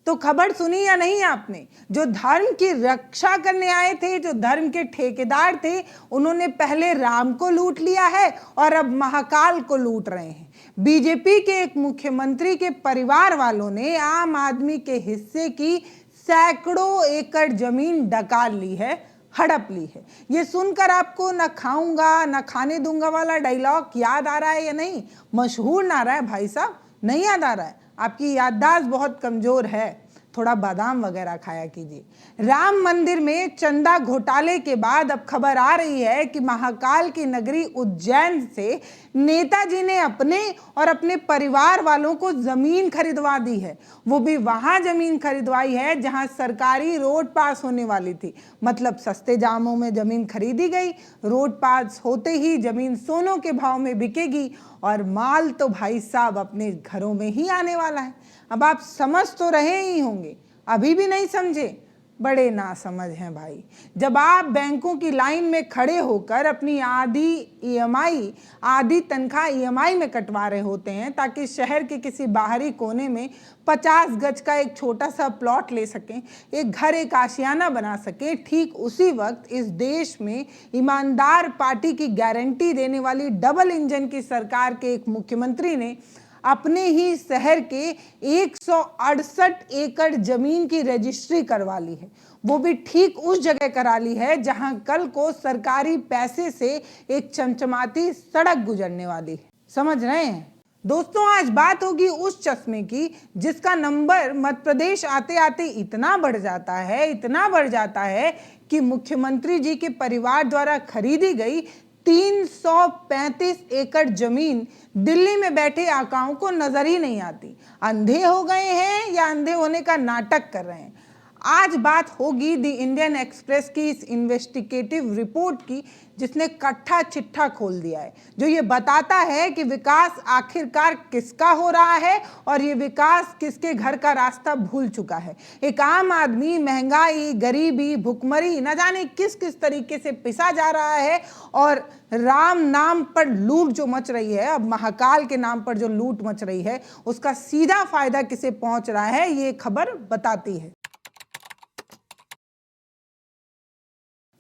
तो खबर सुनी या नहीं आपने? जो धर्म की रक्षा करने आए थे, जो धर्म के ठेकेदार थे, उन्होंने पहले राम को लूट लिया है और अब महाकाल को लूट रहे हैं। बीजेपी के एक मुख्यमंत्री के परिवार वालों ने आम आदमी के हिस्से की सैकड़ों एकड़ जमीन डकाल ली है, हड़प ली है। ये सुनकर आपको न खाऊंगा न खाने दूंगा वाला डायलॉग याद आ रहा है या नहीं? मशहूर नारा है भाई साहब, नहीं याद आ रहा है? आपकी याददाश्त बहुत कमजोर है, थोड़ा बादाम वगैरह खाया कीजिए। राम मंदिर में चंदा घोटाले के बाद अब खबर आ रही है कि महाकाल की नगरी उज्जैन से नेताजी ने अपने और अपने परिवार वालों को जमीन खरीदवा दी है। वो भी वहां जमीन खरीदवाई है जहां सरकारी रोड पास होने वाली थी। मतलब सस्ते दामों में जमीन खरीदी गई, रोड पास होते ही जमीन सोनों के भाव में बिकेगी और माल तो भाई साहब अपने घरों में ही आने वाला है। अब आप समझ तो रहे ही होंगे, अभी भी नहीं समझे? बड़े नासमझ हैं भाई। जब आप बैंकों की लाइन में खड़े होकर अपनी आधी तनख्वाह ईएमआई में कटवा रहे होते हैं ताकि शहर के किसी बाहरी कोने में 50 गज का एक छोटा सा प्लॉट ले सकें, एक घर, एक आशियाना बना सकें, ठीक उसी वक्त इस देश में ईमानदार पार्टी की गारंटी देने वाली डबल इंजन की सरकार के एक मुख्यमंत्री ने अपने ही शहर के 168 एकड़ जमीन की रजिस्ट्री करवा ली है। वो भी ठीक उस जगह करा ली है जहां कल को सरकारी पैसे से एक चमचमाती सड़क गुजरने वाली है। समझ रहे हैं दोस्तों? आज बात होगी उस चश्मे की जिसका नंबर मध्य प्रदेश आते आते इतना बढ़ जाता है कि मुख्यमंत्री जी के परिवार द्वारा खरीदी गई 335 एकड़ जमीन दिल्ली में बैठे आकाओं को नजर ही नहीं आती। अंधे हो गए हैं या अंधे होने का नाटक कर रहे हैं? आज बात होगी द इंडियन एक्सप्रेस की इस इन्वेस्टिगेटिव रिपोर्ट की, जिसने कट्ठा चिट्ठा खोल दिया है, जो ये बताता है कि विकास आखिरकार किसका हो रहा है और ये विकास किसके घर का रास्ता भूल चुका है। एक आम आदमी महंगाई, गरीबी, भुखमरी न जाने किस किस तरीके से पिसा जा रहा है और राम नाम पर लूट जो मच रही है, अब महाकाल के नाम पर जो लूट मच रही है, उसका सीधा फायदा किसे पहुंच रहा है, ये खबर बताती है।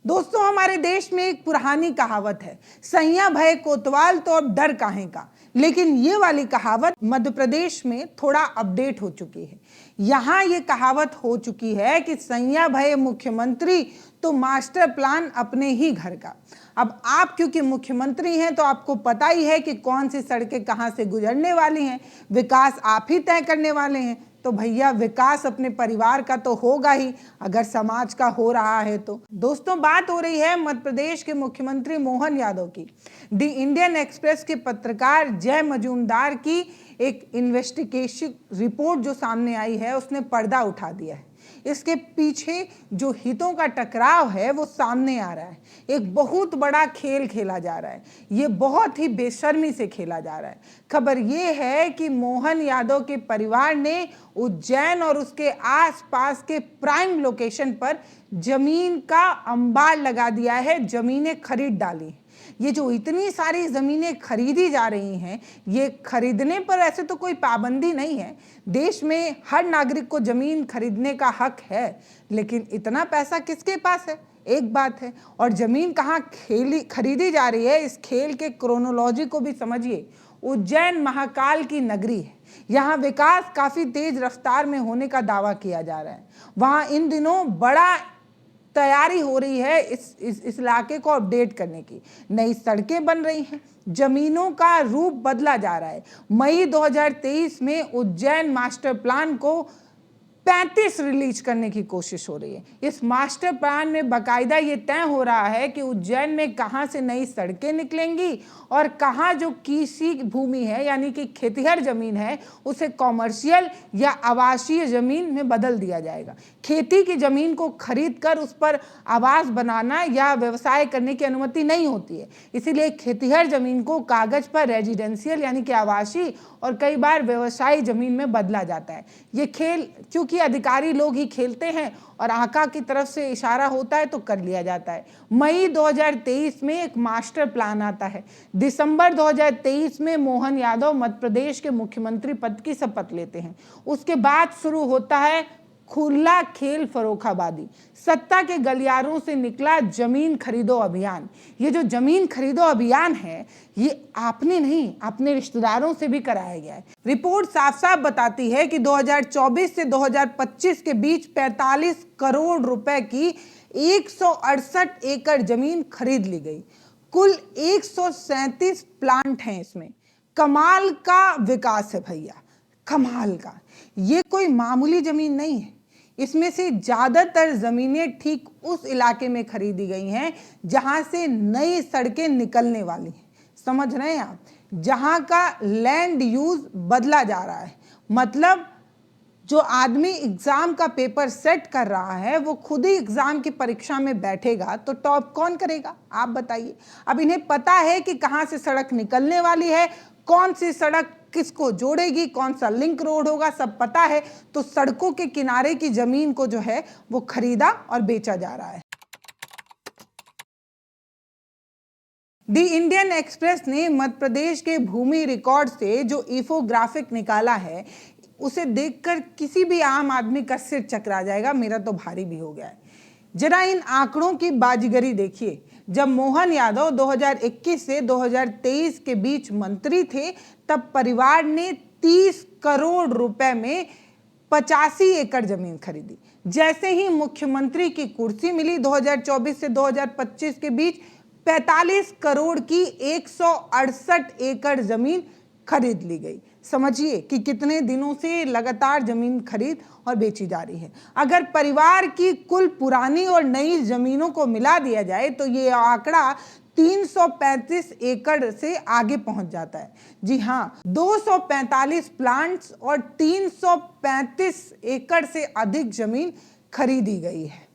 दोस्तों, हमारे देश में एक पुरानी कहावत है, सैया भय कोतवाल तो अब डर काहे का। लेकिन ये वाली कहावत मध्य प्रदेश में थोड़ा अपडेट हो चुकी है। यहाँ ये कहावत हो चुकी है कि सैया भय मुख्यमंत्री तो मास्टर प्लान अपने ही घर का। अब आप क्योंकि मुख्यमंत्री हैं तो आपको पता ही है कि कौन सी सड़कें कहाँ से गुजरने वाली हैं, विकास आप ही तय करने वाले हैं। तो भैया विकास अपने परिवार का तो होगा ही, अगर समाज का हो रहा है तो। दोस्तों, बात हो रही है मध्य प्रदेश के मुख्यमंत्री मोहन यादव की। द इंडियन एक्सप्रेस के पत्रकार जय मजूमदार की एक इन्वेस्टिगेशन रिपोर्ट जो सामने आई है, उसने पर्दा उठा दिया है। इसके पीछे जो हितों का टकराव है वो सामने आ रहा है। एक बहुत बड़ा खेल खेला जा रहा है, ये बहुत ही बेशर्मी से खेला जा रहा है। खबर ये है कि मोहन यादव के परिवार ने उज्जैन और उसके आसपास के प्राइम लोकेशन पर जमीन का अंबार लगा दिया है, जमीनें खरीद डाली। ये जो इतनी सारी जमीनें खरीदी जा रही हैं, ये खरीदने पर ऐसे तो कोई पाबंदी नहीं है, देश में हर नागरिक को जमीन खरीदने का हक है, लेकिन इतना पैसा किसके पास है, एक बात है। और जमीन कहाँ खरीदी जा रही है, इस खेल के क्रोनोलॉजी को भी समझिए। उज्जैन महाकाल की नगरी है, यहाँ विकास काफी तेज रफ्तार में होने का दावा किया जा रहा है। वहाँ इन दिनों बड़ा तैयारी हो रही है इस इलाके को अपडेट करने की। नई सड़कें बन रही हैं, जमीनों का रूप बदला जा रहा है। मई 2023 में उज्जैन मास्टर प्लान को 35 रिलीज करने की कोशिश हो रही है। इस मास्टर प्लान में बाकायदा ये तय हो रहा है कि उज्जैन में कहाँ से नई सड़कें निकलेंगी और कहाँ जो कृषि भूमि है यानी कि खेतिहर जमीन है उसे कॉमर्शियल या आवासीय जमीन में बदल दिया जाएगा। खेती की जमीन को खरीद कर उस पर आवास बनाना या व्यवसाय करने की अनुमति नहीं होती है, इसीलिए खेतिहर जमीन को कागज पर रेजिडेंशियल यानी कि आवासीय और कई बार व्यवसायी जमीन में बदला जाता है। ये खेल क्योंकि क्योंकि अधिकारी लोग ही खेलते हैं और आका की तरफ से इशारा होता है तो कर लिया जाता है। मई 2023 में एक मास्टर प्लान आता है। दिसंबर 2023 में मोहन यादव मध्य प्रदेश के मुख्यमंत्री पद की शपथ लेते हैं। उसके बाद शुरू होता है खुला खेल फर्रुखाबादी। सत्ता के गलियारों से निकला जमीन खरीदो अभियान। ये जो जमीन खरीदो अभियान है, ये आपने नहीं, अपने रिश्तेदारों से भी कराया गया है। रिपोर्ट साफ साफ बताती है कि 2024 से 2025 के बीच 45 करोड़ रुपए की 168 एकड़ जमीन खरीद ली गई। कुल 137 प्लांट हैं इसमें। कमाल का विकास है भैया, कमाल का। ये कोई मामूली जमीन नहीं है। इसमें से ज्यादातर जमीनें ठीक उस इलाके में खरीदी गई हैं जहां से नई सड़कें निकलने वाली हैं। समझ रहे हैं आप? जहां का लैंड यूज बदला जा रहा है। मतलब जो आदमी एग्जाम का पेपर सेट कर रहा है वो खुद ही एग्जाम की परीक्षा में बैठेगा तो टॉप कौन करेगा, आप बताइए। अब इन्हें पता है कि कहां से सड़क निकलने वाली है, कौन सी सड़क किसको जोड़ेगी, कौन सा लिंक रोड होगा, सब पता है। तो सड़कों के किनारे की जमीन को जो है वो खरीदा और बेचा जा रहा है। द इंडियन एक्सप्रेस ने मध्य प्रदेश के भूमि रिकॉर्ड से जो इंफोग्राफिक निकाला है उसे देखकर किसी भी आम आदमी का सिर चकरा जाएगा। मेरा तो भारी भी हो गया है। जरा इन आंकड़ों की बाजीगरी देखिए। जब मोहन यादव 2021 से 2023 के बीच मंत्री थे तब परिवार ने 30 करोड़ रुपए में 85 एकड़ जमीन खरीदी। जैसे ही मुख्यमंत्री की कुर्सी मिली 2024 से 2025 के बीच 45 करोड़ की 168 एकड़ जमीन खरीद ली गई। समझिए कि कितने दिनों से लगातार जमीन खरीद और बेची जा रही है। अगर परिवार की कुल पुरानी और नई जमीनों को मिला दिया जाए तो ये आंकड़ा 335 एकड़ से आगे पहुंच जाता है। जी हाँ, 245 प्लांट्स और 335 एकड़ से अधिक जमीन खरीदी गई है।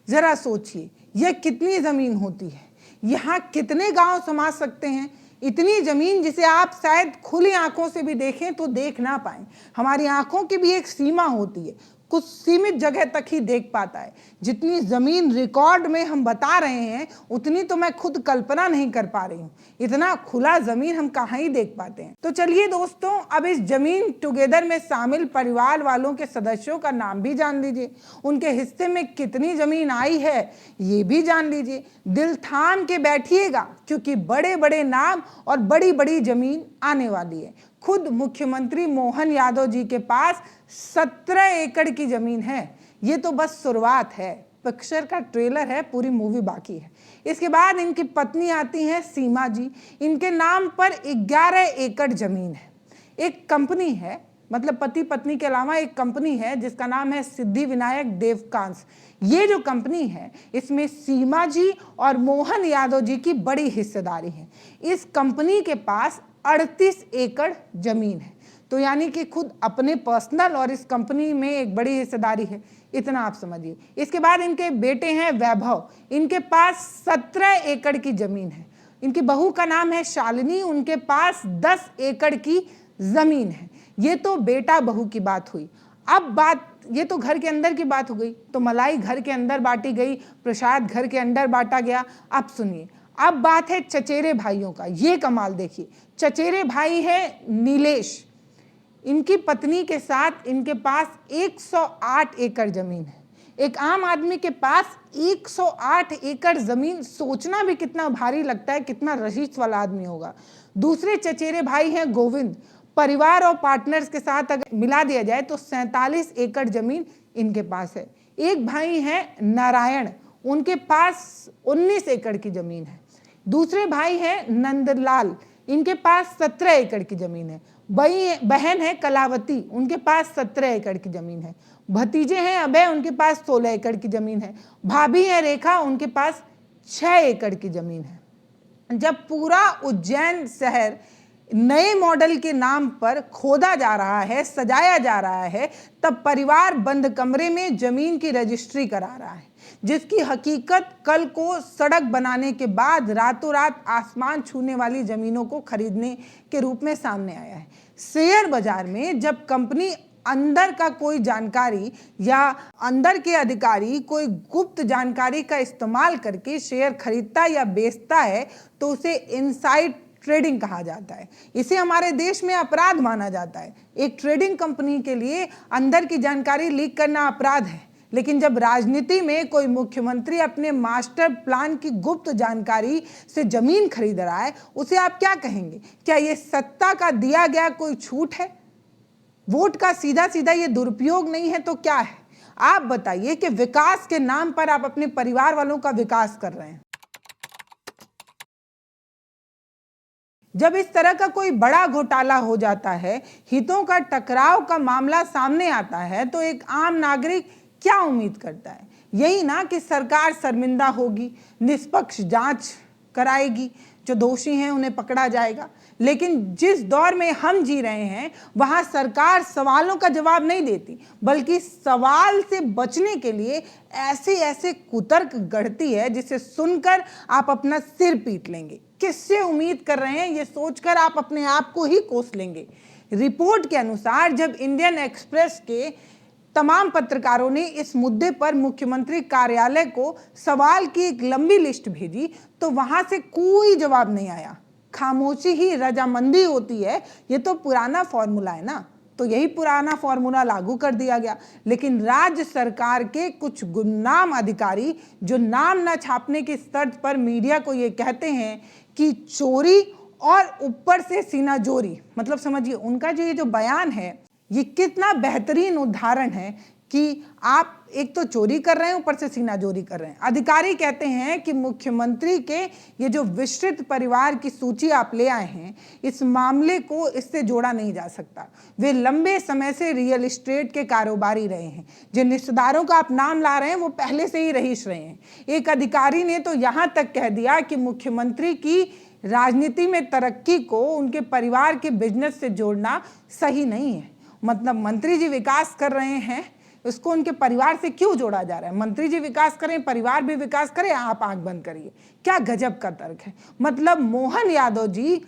जरा सोचिए यह कितनी जमीन होती है, यहाँ कितने गांव समा सकते हैं। इतनी जमीन जिसे आप शायद खुली आंखों से भी देखें तो देख ना पाएं। हमारी आंखों की भी एक सीमा होती है, कुछ सीमित जगह तक ही देख पाता है। जितनी जमीन रिकॉर्ड में हम बता रहे हैं उतनी तो मैं खुद कल्पना नहीं कर पा रही हूँ। इतना खुला जमीन हम कहाँ ही देख पाते हैं। तो चलिए दोस्तों, अब इस जमीन टुगेदर में शामिल परिवार वालों के सदस्यों का नाम भी जान लीजिए। उनके हिस्से में कितनी जमीन आई है ये भी जान लीजिए। दिल थाम के बैठिएगा क्योंकि बड़े बड़े नाम और बड़ी बड़ी जमीन आने वाली है। खुद मुख्यमंत्री मोहन यादव जी के पास 17 एकड़ की जमीन है। ये तो बस शुरुआत है, पिक्चर का ट्रेलर है, पूरी मूवी बाकी है। इसके बाद इनकी पत्नी आती हैं सीमा जी। इनके नाम पर 11 एकड़ जमीन है। एक कंपनी है, मतलब पति पत्नी के अलावा एक कंपनी है जिसका नाम है सिद्धिविनायक देवकांस। ये जो कंपनी है इसमें सीमा जी और मोहन यादव जी की बड़ी हिस्सेदारी है। इस कंपनी के पास 38 एकड़ जमीन है। तो यानी कि खुद अपने पर्सनल और इस कंपनी में एक बड़ी हिस्सेदारी है, इतना आप समझिए। इसके बाद इनके बेटे हैं वैभव, इनके पास 17 एकड़ की जमीन है। इनकी बहू का नाम है शालिनी, उनके पास 10 एकड़ की जमीन है। ये तो बेटा बहू की बात हुई। अब बात, ये तो घर के अंदर की बात हो गई, तो मलाई घर के अंदर बांटी गई, प्रसाद घर के अंदर बांटा गया। अब सुनिए, अब बात है चचेरे भाइयों का। ये कमाल देखिए, चचेरे भाई है नीलेश, इनकी पत्नी के साथ इनके पास 108 एकड़ जमीन है। एक आम आदमी के पास 108 एकड़ जमीन, सोचना भी कितना भारी लगता है, कितना रईस वाला आदमी होगा। दूसरे चचेरे भाई हैं गोविंद, परिवार और पार्टनर्स के साथ अगर मिला दिया जाए तो 47 एकड़ जमीन इनके पास है। एक भाई हैं नारायण, उनके पास 19 एकड़ की जमीन है। दूसरे भाई हैं नंदलाल, इनके पास 17 एकड़ की जमीन है। बहन है कलावती, उनके पास 17 एकड़ की जमीन है। भतीजे हैं अभय, उनके पास 16 एकड़ की जमीन है। भाभी है रेखा, उनके पास 6 एकड़ की जमीन है। जब पूरा उज्जैन शहर नए मॉडल के नाम पर खोदा जा रहा है, सजाया जा रहा है, तब परिवार बंद कमरे में जमीन की रजिस्ट्री करा रहा है, जिसकी हकीकत कल को सड़क बनाने के बाद रातों रात आसमान छूने वाली जमीनों को खरीदने के रूप में सामने आया है। शेयर बाजार में जब कंपनी अंदर का कोई जानकारी या अंदर के अधिकारी कोई गुप्त जानकारी का इस्तेमाल करके शेयर खरीदता या बेचता है तो उसे इनसाइड ट्रेडिंग कहा जाता है। इसे हमारे देश में अपराध माना जाता है। एक ट्रेडिंग कंपनी के लिए अंदर की जानकारी लीक करना अपराध है, लेकिन जब राजनीति में कोई मुख्यमंत्री अपने मास्टर प्लान की गुप्त जानकारी से जमीन खरीद रहा है, उसे आप क्या कहेंगे? क्या ये सत्ता का दिया गया कोई छूट है? वोट का सीधा सीधा ये दुरुपयोग नहीं है तो क्या है? आप बताइए कि विकास के नाम पर आप अपने परिवार वालों का विकास कर रहे हैं। जब इस तरह का कोई बड़ा घोटाला हो जाता है, हितों का टकराव का मामला सामने आता है, तो एक आम नागरिक क्या उम्मीद करता है? यही ना कि सरकार शर्मिंदा होगी, निष्पक्ष जांच कराएगी, जो दोषी हैं उन्हें पकड़ा जाएगा। लेकिन जिस दौर में हम जी रहे हैं, वहां सरकार सवालों का जवाब नहीं देती, बल्कि सवाल से बचने के लिए ऐसे ऐसे कुतर्क गढ़ती है जिसे सुनकर आप अपना सिर पीट लेंगे। किससे उम्मीद कर रहे हैं ये सोचकर आप अपने आप को ही कोस लेंगे। रिपोर्ट के अनुसार जब इंडियन एक्सप्रेस के तमाम पत्रकारों ने इस मुद्दे पर मुख्यमंत्री कार्यालय को सवाल की एक लंबी लिस्ट भेजी तो वहां से कोई जवाब नहीं आया। खामोशी ही रजामंदी होती है, ये तो पुराना फॉर्मूला है ना, तो यही पुराना फॉर्मूला लागू कर दिया गया। लेकिन राज्य सरकार के कुछ गुमनाम अधिकारी जो नाम न छापने की शर्त पर मीडिया को ये कहते हैं कि चोरी और ऊपर से सीना जोरी, मतलब समझिए उनका जो ये जो बयान है ये कितना बेहतरीन उदाहरण है कि आप एक तो चोरी कर रहे हैं, ऊपर से सीना जोरी कर रहे हैं। अधिकारी कहते हैं कि मुख्यमंत्री के ये जो विस्तृत परिवार की सूची आप ले आए हैं, इस मामले को इससे जोड़ा नहीं जा सकता। वे लंबे समय से रियल एस्टेट के कारोबारी रहे हैं। जिन रिश्तेदारों का आप नाम ला रहे हैं वो पहले से ही रईस रहे हैं। एक अधिकारी ने तो यहाँ तक कह दिया कि मुख्यमंत्री की राजनीति में तरक्की को उनके परिवार के बिजनेस से जोड़ना सही नहीं है। मतलब मंत्री जी विकास कर रहे हैं, उसको उनके परिवार से क्यों जोड़ा जा रहा है? मंत्री जी विकास करें, परिवार भी विकास करें, आप आंख बंद करिए। क्या गजब का तर्क है। मतलब मोहन यादव जी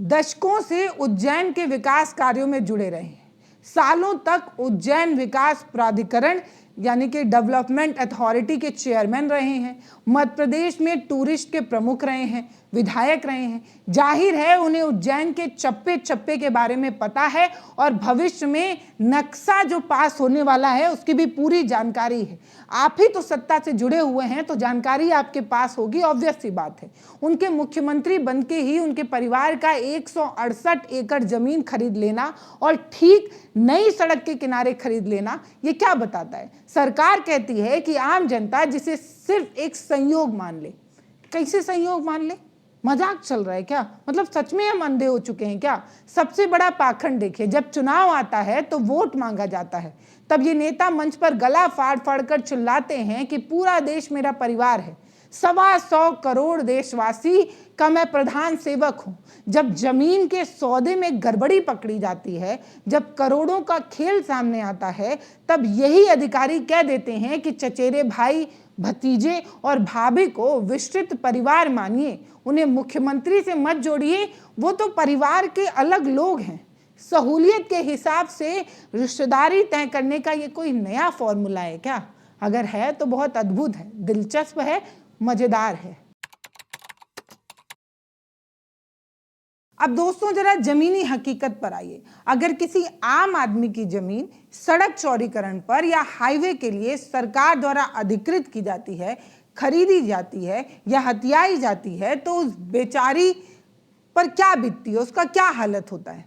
दशकों से उज्जैन के विकास कार्यों में जुड़े रहे हैं। सालों तक उज्जैन विकास प्राधिकरण यानी कि डेवलपमेंट अथॉरिटी के चेयरमैन रहे हैं। मध्य प्रदेश में टूरिस्ट के प्रमुख रहे हैं, विधायक रहे हैं। जाहिर है उन्हें उज्जैन के चप्पे चप्पे के बारे में पता है और भविष्य में नक्शा जो पास होने वाला है उसकी भी पूरी जानकारी है। आप ही तो सत्ता से जुड़े हुए हैं तो जानकारी आपके पास होगी, ऑब्वियस सी बात है। उनके मुख्यमंत्री बनके ही उनके परिवार का 168 एकड़ जमीन खरीद लेना और ठीक नई सड़क के किनारे खरीद लेना, ये क्या बताता है? सरकार कहती है कि आम जनता जिसे सिर्फ एक संयोग मान ले। कैसे संयोग मान ले? मजाक चल रहा है क्या? मतलब सच में हम अंधे हो चुके हैं क्या? सबसे बड़ा पाखंड देखिए, जब चुनाव आता है तो वोट मांगा जाता है, तब ये नेता मंच पर गला फाड़ फाड़ कर चिल्लाते हैं कि पूरा देश मेरा परिवार है, 125 करोड़ देशवासी का मैं प्रधान सेवक हूं। जब जमीन के सौदे में गड़बड़ी पकड़ी जाती है, जब करोड़ों का खेल सामने आता है, तब यही अधिकारी कह देते हैं कि चचेरे भाई, भतीजे और भाभी को विस्तृत परिवार मानिए, उन्हें मुख्यमंत्री से मत जोड़िए, वो तो परिवार के अलग लोग हैं। सहूलियत के हिसाब से रिश्तेदारी तय करने का ये कोई नया फॉर्मूला है क्या? अगर है तो बहुत अद्भुत है, दिलचस्प है, मजेदार है। अब दोस्तों जरा जमीनी हकीकत पर आइए। अगर किसी आम आदमी की जमीन सड़क चौड़ीकरण पर या हाईवे के लिए सरकार द्वारा अधिकृत की जाती है, खरीदी जाती है या हथियाई जाती है, तो उस बेचारी पर क्या बीतती है, उसका क्या हालत होता है?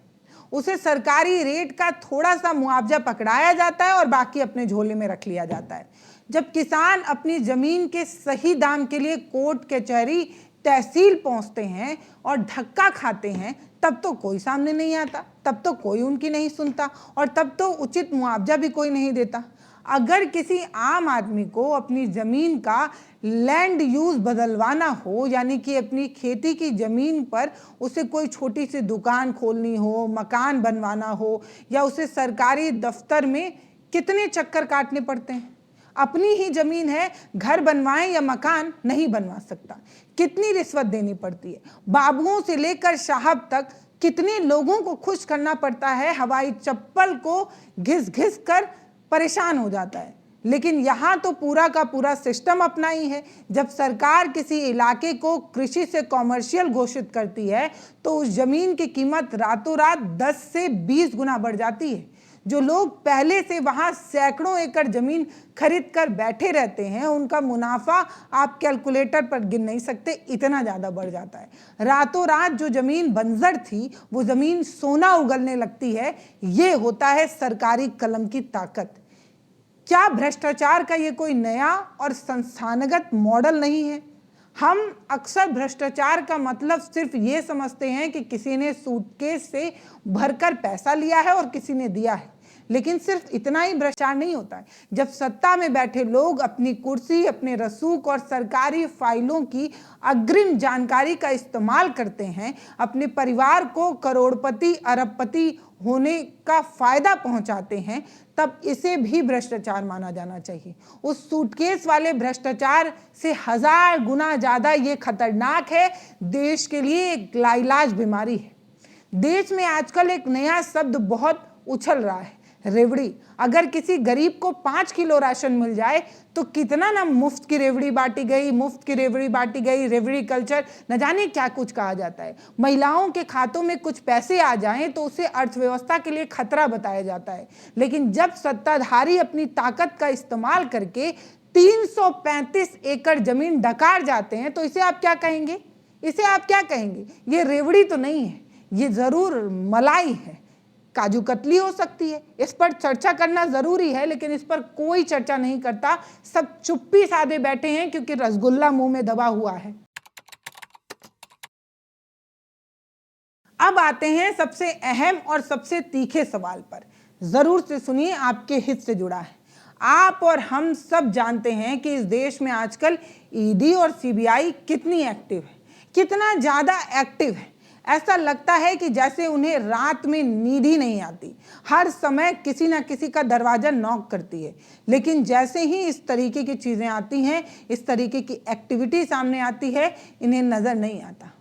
उसे सरकारी रेट का थोड़ा सा मुआवजा पकड़ाया जाता है और बाकी अपने झोले में रख लिया जाता है। जब किसान अपनी जमीन के सही दाम के लिए कोर्ट कचहरी तहसील पहुंचते हैं और धक्का खाते हैं, तब तो कोई सामने नहीं आता, तब तो कोई उनकी नहीं सुनता और तब तो उचित मुआवजा भी कोई नहीं देता। अगर किसी आम आदमी को अपनी ज़मीन का लैंड यूज़ बदलवाना हो, यानी कि अपनी खेती की ज़मीन पर उसे कोई छोटी सी दुकान खोलनी हो, मकान बनवाना हो, या उसे सरकारी दफ्तर में कितने चक्कर काटने पड़ते हैं। अपनी ही ज़मीन है, घर बनवाएं या मकान नहीं बनवा सकता। कितनी रिश्वत देनी पड़ती है। बाबुओं से लेकर साहब तक कितने लोगों को खुश करना पड़ता है, हवाई चप्पल को घिस घिस कर परेशान हो जाता है। लेकिन यहाँ तो पूरा का पूरा सिस्टम अपना ही है। जब सरकार किसी इलाके को कृषि से कॉमर्शियल घोषित करती है तो उस जमीन की कीमत रातों रात 10 से 20 गुना बढ़ जाती है। जो लोग पहले से वहां सैकड़ों एकड़ जमीन खरीद कर बैठे रहते हैं, उनका मुनाफा आप कैलकुलेटर पर गिन नहीं सकते, इतना ज्यादा बढ़ जाता है। रातों रात जो जमीन बंजर थी वो जमीन सोना उगलने लगती है। ये होता है सरकारी कलम की ताकत। क्या भ्रष्टाचार का ये कोई नया और संस्थानगत मॉडल नहीं है? हम अक्सर भ्रष्टाचार का मतलब सिर्फ ये समझते हैं कि किसी ने सूटकेस से भरकर पैसा लिया है और किसी ने दिया है, लेकिन सिर्फ इतना ही भ्रष्टाचार नहीं होता है। जब सत्ता में बैठे लोग अपनी कुर्सी, अपने रसूख और सरकारी फाइलों की अग्रिम जानकारी का इस्तेमाल करते हैं, अपने परिवार को करोड़पति अरबपति होने का फायदा पहुंचाते हैं, तब इसे भी भ्रष्टाचार माना जाना चाहिए। उस सूटकेस वाले भ्रष्टाचार से 1000 गुना ज्यादा ये खतरनाक है, देश के लिए एक लाइलाज बीमारी है। देश में आजकल एक नया शब्द बहुत उछल रहा है, रेवड़ी। अगर किसी गरीब को 5 किलो राशन मिल जाए तो कितना ना मुफ्त की रेवड़ी बांटी गई, मुफ्त की रेवड़ी बांटी गई, रेवड़ी कल्चर, न जाने क्या कुछ कहा जाता है। महिलाओं के खातों में कुछ पैसे आ जाएं तो उसे अर्थव्यवस्था के लिए खतरा बताया जाता है। लेकिन जब सत्ताधारी अपनी ताकत का इस्तेमाल करके 335 एकड़ जमीन डकार जाते हैं तो इसे आप क्या कहेंगे? इसे आप क्या कहेंगे? ये रेवड़ी तो नहीं है, ये जरूर मलाई है, काजू कतली हो सकती है। इस पर चर्चा करना जरूरी है, लेकिन इस पर कोई चर्चा नहीं करता। सब चुप्पी साधे बैठे हैं क्योंकि रसगुल्ला मुंह में दबा हुआ है। अब आते हैं सबसे अहम और सबसे तीखे सवाल पर। जरूर से सुनिए, आपके हित से जुड़ा है। आप और हम सब जानते हैं कि इस देश में आजकल ईडी और सीबीआई कितनी एक्टिव है, कितना ज्यादा एक्टिव है। ऐसा लगता है कि जैसे उन्हें रात में नींद ही नहीं आती, हर समय किसी ना किसी का दरवाजा नॉक करती है। लेकिन जैसे ही इस तरीके की चीजें आती हैं, इस तरीके की एक्टिविटी सामने आती है, इन्हें नजर नहीं आता।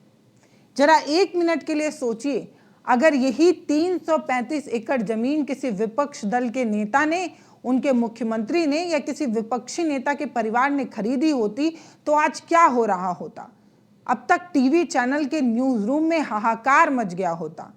जरा 1 मिनट के लिए सोचिए, अगर यही 335 एकड़ जमीन किसी विपक्ष दल के नेता ने, उनके मुख्यमंत्री ने या किसी विपक्षी नेता के परिवार ने खरीदी होती तो आज क्या हो रहा होता? अब तक टीवी चैनल के न्यूज रूम में हाहाकार मच गया होता।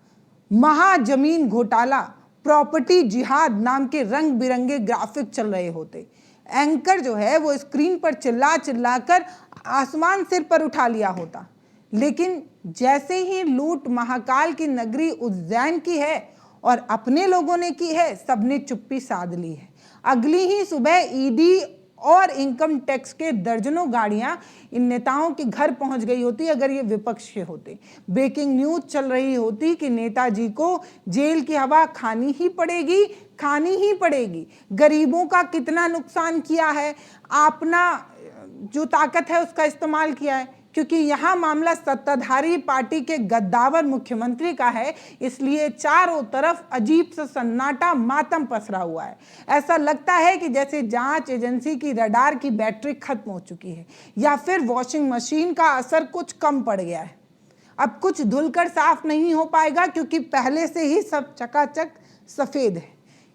महाजमीन घोटाला, प्रॉपर्टी जिहाद नाम के रंग बिरंगे ग्राफिक चल रहे होते। एंकर जो है वो स्क्रीन पर चिल्ला चिल्लाकर आसमान सिर पर उठा लिया होता। लेकिन जैसे ही लूट महाकाल की नगरी उज्जैन की है और अपने लोगों ने की है, सबने चुप्पी साध ली है। अगली ही सुबह ईडी और इनकम टैक्स के दर्जनों गाड़ियां इन नेताओं के घर पहुंच गई होती अगर ये विपक्ष के होते। ब्रेकिंग न्यूज चल रही होती कि नेताजी को जेल की हवा खानी ही पड़ेगी, खानी ही पड़ेगी। गरीबों का कितना नुकसान किया है, अपना जो ताकत है उसका इस्तेमाल किया है। क्योंकि यहाँ मामला सत्ताधारी पार्टी के गद्दावर मुख्यमंत्री का है, इसलिए चारों तरफ अजीब सा सन्नाटा, मातम पसरा हुआ है। ऐसा लगता है कि जैसे जांच एजेंसी की रडार की बैटरी खत्म हो चुकी है या फिर वॉशिंग मशीन का असर कुछ कम पड़ गया है। अब कुछ धुलकर साफ नहीं हो पाएगा क्योंकि पहले से ही सब चकाचक सफेद है।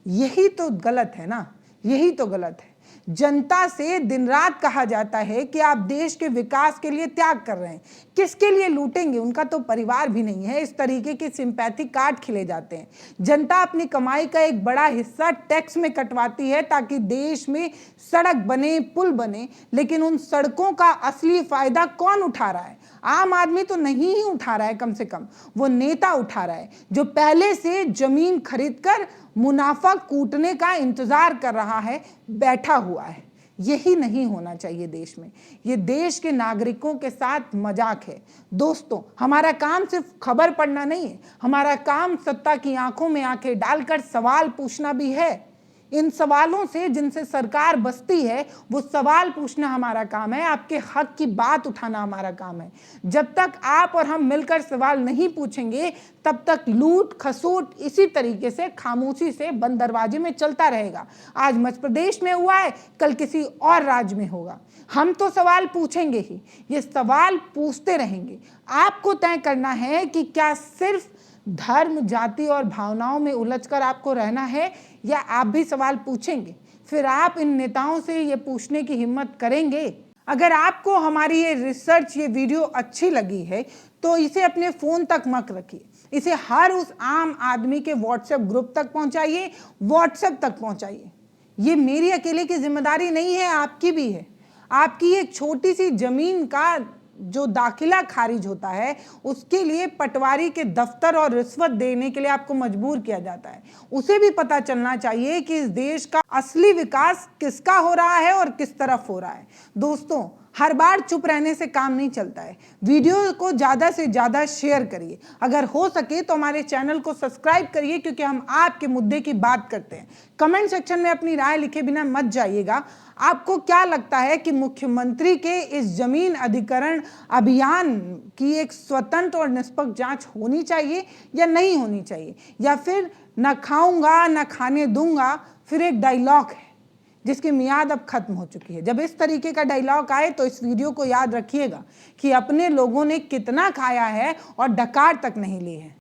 यही तो गलत है ना, यही तो गलत है। जनता से दिन रात कहा जाता है कि आप देश के विकास के लिए त्याग कर रहे हैं। किसके लिए लूटेंगे? उनका तो परिवार भी नहीं है। इस तरीके के सिंपैथी कार्ड खिले जाते हैं। जनता अपनी कमाई का एक बड़ा हिस्सा टैक्स में कटवाती है ताकि देश में सड़क बने, पुल बने, लेकिन उन सड़कों का असली फायदा कौन उठा रहा है? आम आदमी तो नहीं ही उठा रहा है, कम से कम वो नेता उठा रहा है जो पहले से जमीन खरीदकर मुनाफा कूटने का इंतजार कर रहा है, बैठा हुआ है। यही नहीं होना चाहिए देश में। ये देश के नागरिकों के साथ मजाक है। दोस्तों, हमारा काम सिर्फ खबर पढ़ना नहीं है, हमारा काम सत्ता की आंखों में आंखें डालकर सवाल पूछना भी है। इन सवालों से जिनसे सरकार बसती है, वो सवाल पूछना हमारा काम है। आपके हक की बात उठाना हमारा काम है। जब तक आप और हम मिलकर सवाल नहीं पूछेंगे, तब तक लूट खसोट इसी तरीके से खामोशी से बंद दरवाजे में चलता रहेगा। आज मध्य प्रदेश में हुआ है, कल किसी और राज्य में होगा। हम तो सवाल पूछेंगे ही, ये सवाल पूछते रहेंगे। आपको तय करना है कि क्या सिर्फ धर्म, जाति और भावनाओं में उलझकर आपको रहना है, या आप भी सवाल पूछेंगे? फिर आप इन नेताओं से ये पूछने की हिम्मत करेंगे? अगर आपको हमारी ये रिसर्च, ये वीडियो अच्छी लगी है तो इसे अपने फ़ोन तक मत रखिए, इसे हर उस आम आदमी के व्हाट्सएप ग्रुप तक पहुंचाइए, व्हाट्सएप तक पहुंचाइए। ये मेरी अकेले की जिम्मेदारी नहीं है, आपकी भी है। आपकी एक छोटी सी जमीन का जो दाखिला खारिज होता है, उसके लिए पटवारी के दफ्तर और रिश्वत देने के लिए आपको मजबूर किया जाता है। उसे भी पता चलना चाहिए कि इस देश का असली विकास किसका हो रहा है और किस तरफ हो रहा है। दोस्तों, हर बार चुप रहने से काम नहीं चलता है। वीडियो को ज़्यादा से ज़्यादा शेयर करिए। अगर हो सके तो हमारे चैनल को सब्सक्राइब करिए, क्योंकि हम आपके मुद्दे की बात करते हैं। कमेंट सेक्शन में अपनी राय लिखे बिना मत जाइएगा। आपको क्या लगता है कि मुख्यमंत्री के इस जमीन अधिग्रहण अभियान की एक स्वतंत्र और निष्पक्ष जांच होनी चाहिए या नहीं होनी चाहिए? या फिर न खाऊंगा न खाने दूंगा फिर एक डायलॉग है जिसकी मियाद अब खत्म हो चुकी है? जब इस तरीके का डायलॉग आए तो इस वीडियो को याद रखिएगा कि अपने लोगों ने कितना खाया है और डकार तक नहीं ली है।